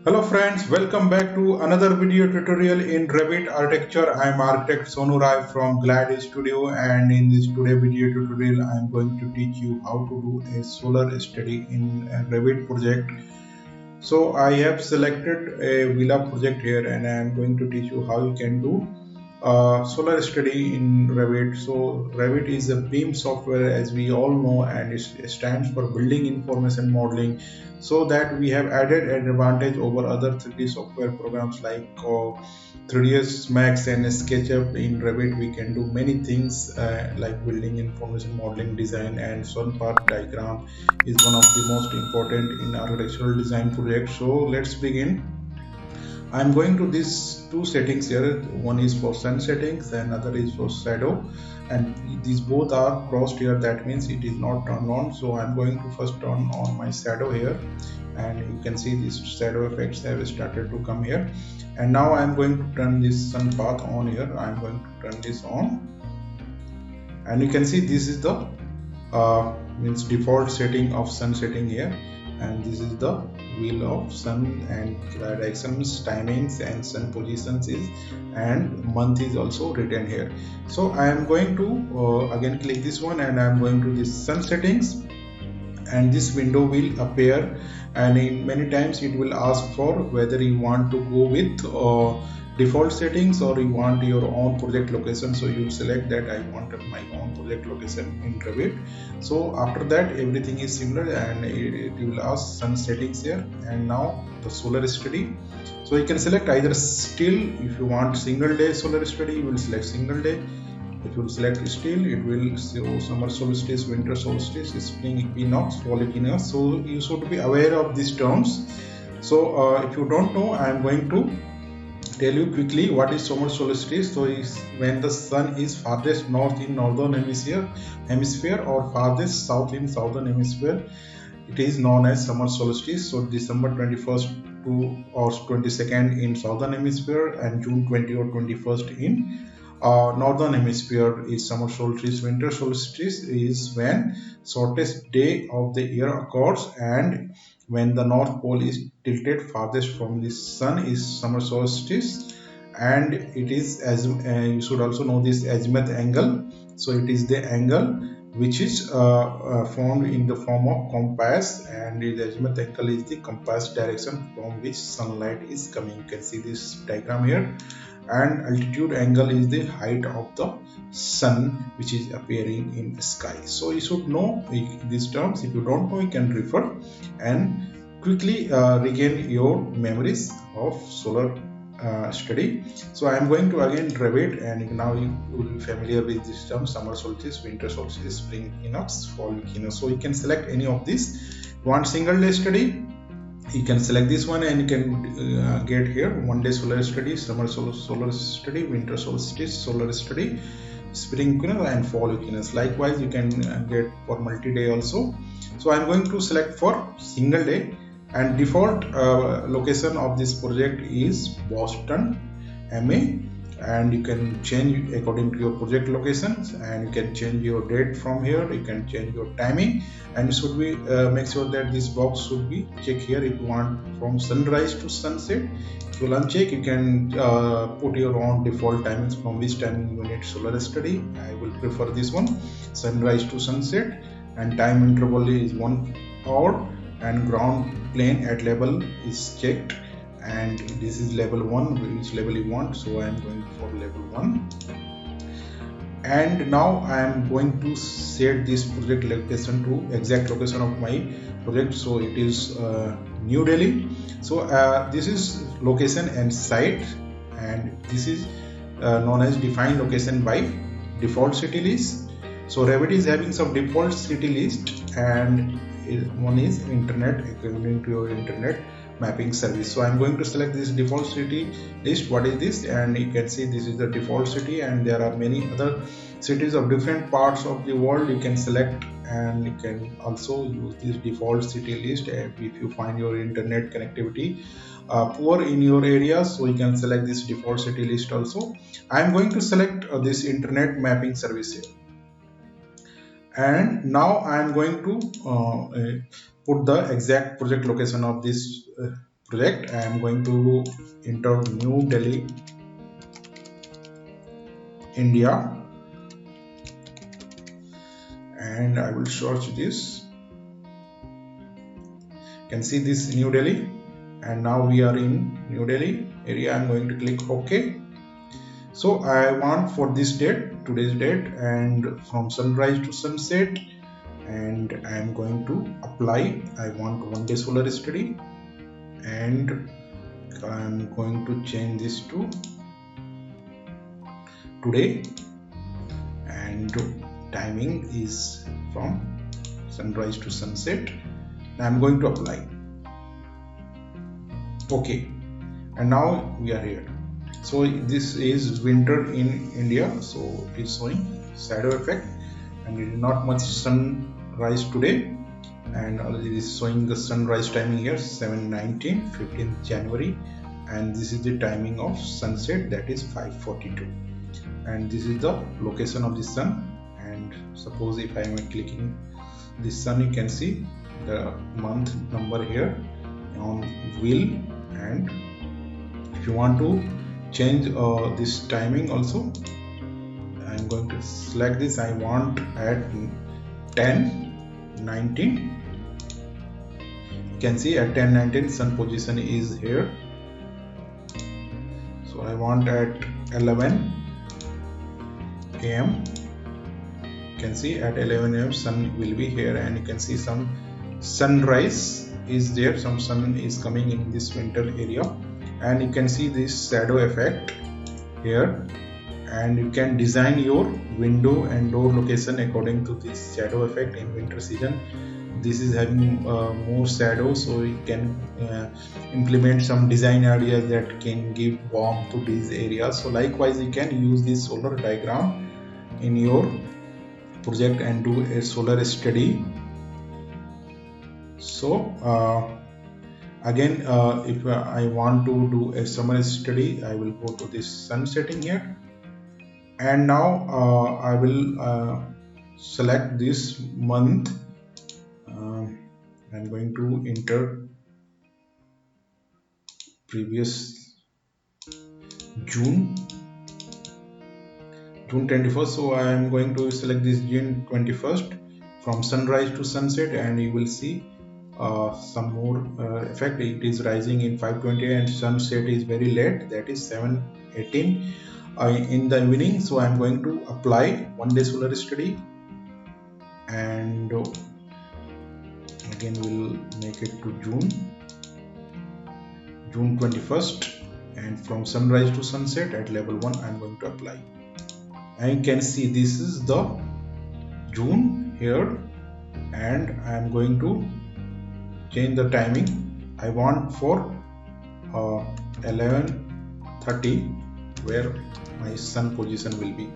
Hello friends, welcome back to another video tutorial in Revit architecture. I am architect Sonu Rai from Glad Studio, and in this today video tutorial I am going to teach you how to do a solar study in a Revit project. So I have selected a villa project here and I am going to teach you how you can do solar study in Revit. So Revit is a BIM software, as we all know, and it stands for Building Information Modeling. So that we have added an advantage over other 3D software programs like 3ds Max and SketchUp. In Revit we can do many things like building information modeling, design, and Swan path diagram is one of the most important in architectural design projects. So let's begin. I'm going to these two settings here. One is for sun settings and other is for shadow, and these both are crossed here. That means it is not turned on. So I'm going to first turn on my shadow here, and you can see these shadow effects have started to come here. And now I'm going to turn this sun path on here. I'm going to turn this on, and you can see this is the means default setting of sun setting here, and this is the wheel of sun and directions, timings, and sun positions is, and month is also written here. So I am going to again click this one, and I am going to this sun settings, and this window will appear, and in many times it will ask for whether you want to go with default settings or you want your own project location. So you select that I want my own project location in Revit. So after that everything is similar, and it will ask sun settings here, and now the solar study. So you can select either still. If you want single day solar study, you will select single day. If you select still, it will show summer solstice, winter solstice, spring equinox, fall equinox. So you should be aware of these terms. So if you don't know, I am going to tell you quickly what is summer solstice. So is when the sun is farthest north in northern hemisphere or farthest south in southern hemisphere. It is known as summer solstice. So December 21st to or 22nd in southern hemisphere, and June 20 or 21st in northern hemisphere is summer solstice. Winter solstice is when shortest day of the year occurs, and when the north pole is tilted farthest from the sun is summer solstice. And it is, as you should also know, this azimuth angle. So it is the angle which is formed in the form of compass, and the azimuth angle is the compass direction from which sunlight is coming. You can see this diagram here. And altitude angle is the height of the sun which is appearing in the sky. So you should know these terms. If you don't know, you can refer and quickly regain your memories of solar study. So I am going to again Revit, and now you will be familiar with this term: summer solstice, winter solstice, spring equinox, fall equinox. So you can select any of these. Want single day study, you can select this one, and you can get here one day solar study, summer solar study, winter solstice solar study, spring equinox, and fall equinox. Likewise you can get for multi-day also. So I'm going to select for single day, and default location of this project is Boston, MA, and you can change according to your project locations, and you can change your date from here. You can change your timing, and you should be make sure that this box should be checked here. If you want from sunrise to sunset, if you uncheck, you can put your own default timings from which time you need solar study. I will prefer this one, sunrise to sunset, and time interval is 1 hour, and ground plane at level is checked, and this is level 1, which level you want. So I am going for level 1, and now I am going to set this project location to exact location of my project. So it is New Delhi. So this is location and site, and this is known as defined location by default city list. So Revit is having some default city list, and one is internet, according to your internet mapping service. So I'm going to select this default city list. What is this? And you can see this is the default city, and there are many other cities of different parts of the world you can select, and you can also use this default city list if you find your internet connectivity poor in your area. So you can select this default city list also. I'm going to select this internet mapping service here, and now I am going to put the exact project location of this project. I am going to enter New Delhi, India, and I will search this. You can see this New Delhi, and now we are in New Delhi area. I'm going to click OK. So I want for this date, today's date, and from sunrise to sunset, and I am going to apply. I want 1 day solar study, and I'm going to change this to today, and timing is from sunrise to sunset. I'm going to apply. Okay, and now we are here. So this is winter in India, so it's showing shadow effect, and it is not much sunrise today, and it is showing the sunrise timing here 7:19, 15th January, and this is the timing of sunset, that is 5:42, and this is the location of the sun. And suppose if I am clicking the sun, you can see the month number here on wheel. And if you want to change this timing also, I'm going to select this. I want at 10:19. You can see at 10:19 sun position is here, so I want at 11 AM. You can see at 11 AM sun will be here, and you can see some sunrise is there, some sun is coming in this winter area, and you can see this shadow effect here, and you can design your window and door location according to this shadow effect. In winter season, this is having more shadow, so you can implement some design ideas that can give warmth to these areas. So likewise, you can use this solar diagram in your project and do a solar study. So again, if I want to do a summer study, I will go to this sun setting here, and now I will select this month. I'm going to enter previous June 21st. So I am going to select this June 21st from sunrise to sunset, and you will see some more effect. It is rising in 5:20 and sunset is very late, that is 7:18 in the evening. So I am going to apply 1 day solar study, and again we'll make it to June 21st, and from sunrise to sunset at level 1 I'm going to apply. And you can see this is the June here, and I'm going to change the timing. I want for 11:30 where my sun position will be,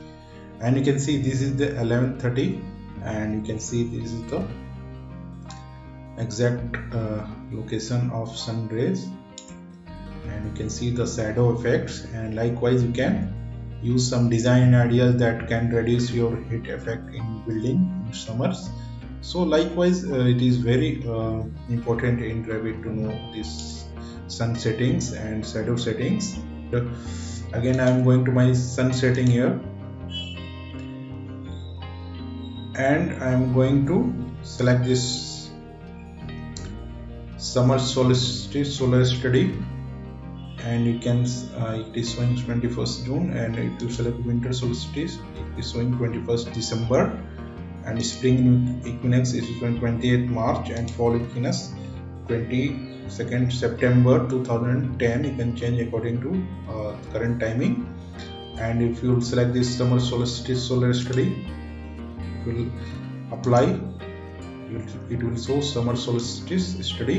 and you can see this is the 11:30, and you can see this is the exact location of sun rays, and you can see the shadow effects. And likewise, you can use some design ideas that can reduce your heat effect in building in summers. So likewise, it is very important in Revit to know these sun settings and shadow settings. Again, I am going to my sun setting here, and I am going to select this summer solstice solar study, and you can it is showing 21st June, and if you select winter solstice, it is showing 21st December, and spring equinox is showing 28th March, and fall equinox 22nd September 2010. You can change according to current timing. And if you select this summer solstice solar study, it will apply, it will show summer solstice study.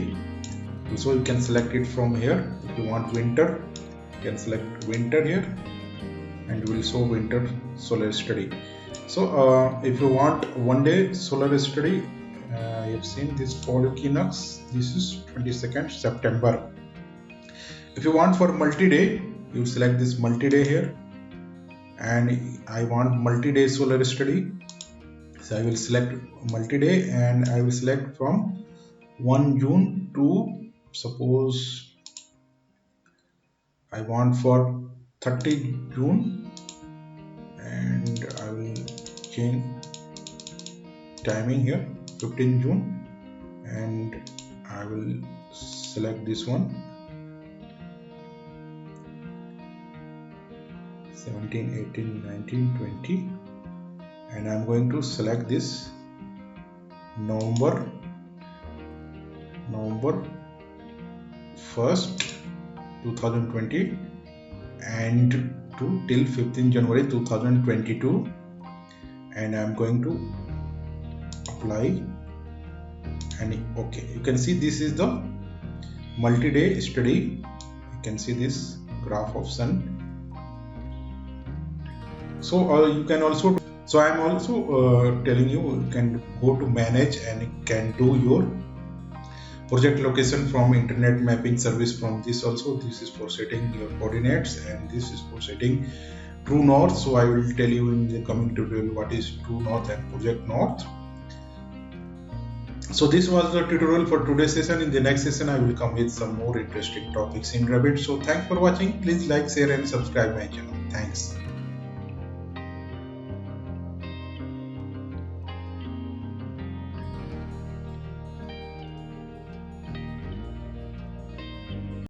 Also, you can select it from here. If you want winter, you can select winter here, and it will show winter solar study. So if you want 1 day solar study, I have seen this fall equinox, this is 22nd September. If you want for multi-day, you select this multi-day here, and I want multi-day solar study, so I will select multi-day, and I will select from 1 June to suppose I want for 30 June, and I will change timing here 15 June, and I will select this one 17, 18, 19, 20, and I'm going to select this November 1st 2020 and to till 15 January 2022, and I'm going to apply and okay. You can see this is the multi-day study. You can see this graph of sun. So you can also, so I am also telling you can go to manage and can do your project location from internet mapping service from this also. This is for setting your coordinates and this is for setting true north. So I will tell you in the coming tutorial what is true north and project north. So this was the tutorial for today's session. In the next session I will come with some more interesting topics in Revit. So thanks for watching. Please like, share and subscribe my channel. Thanks.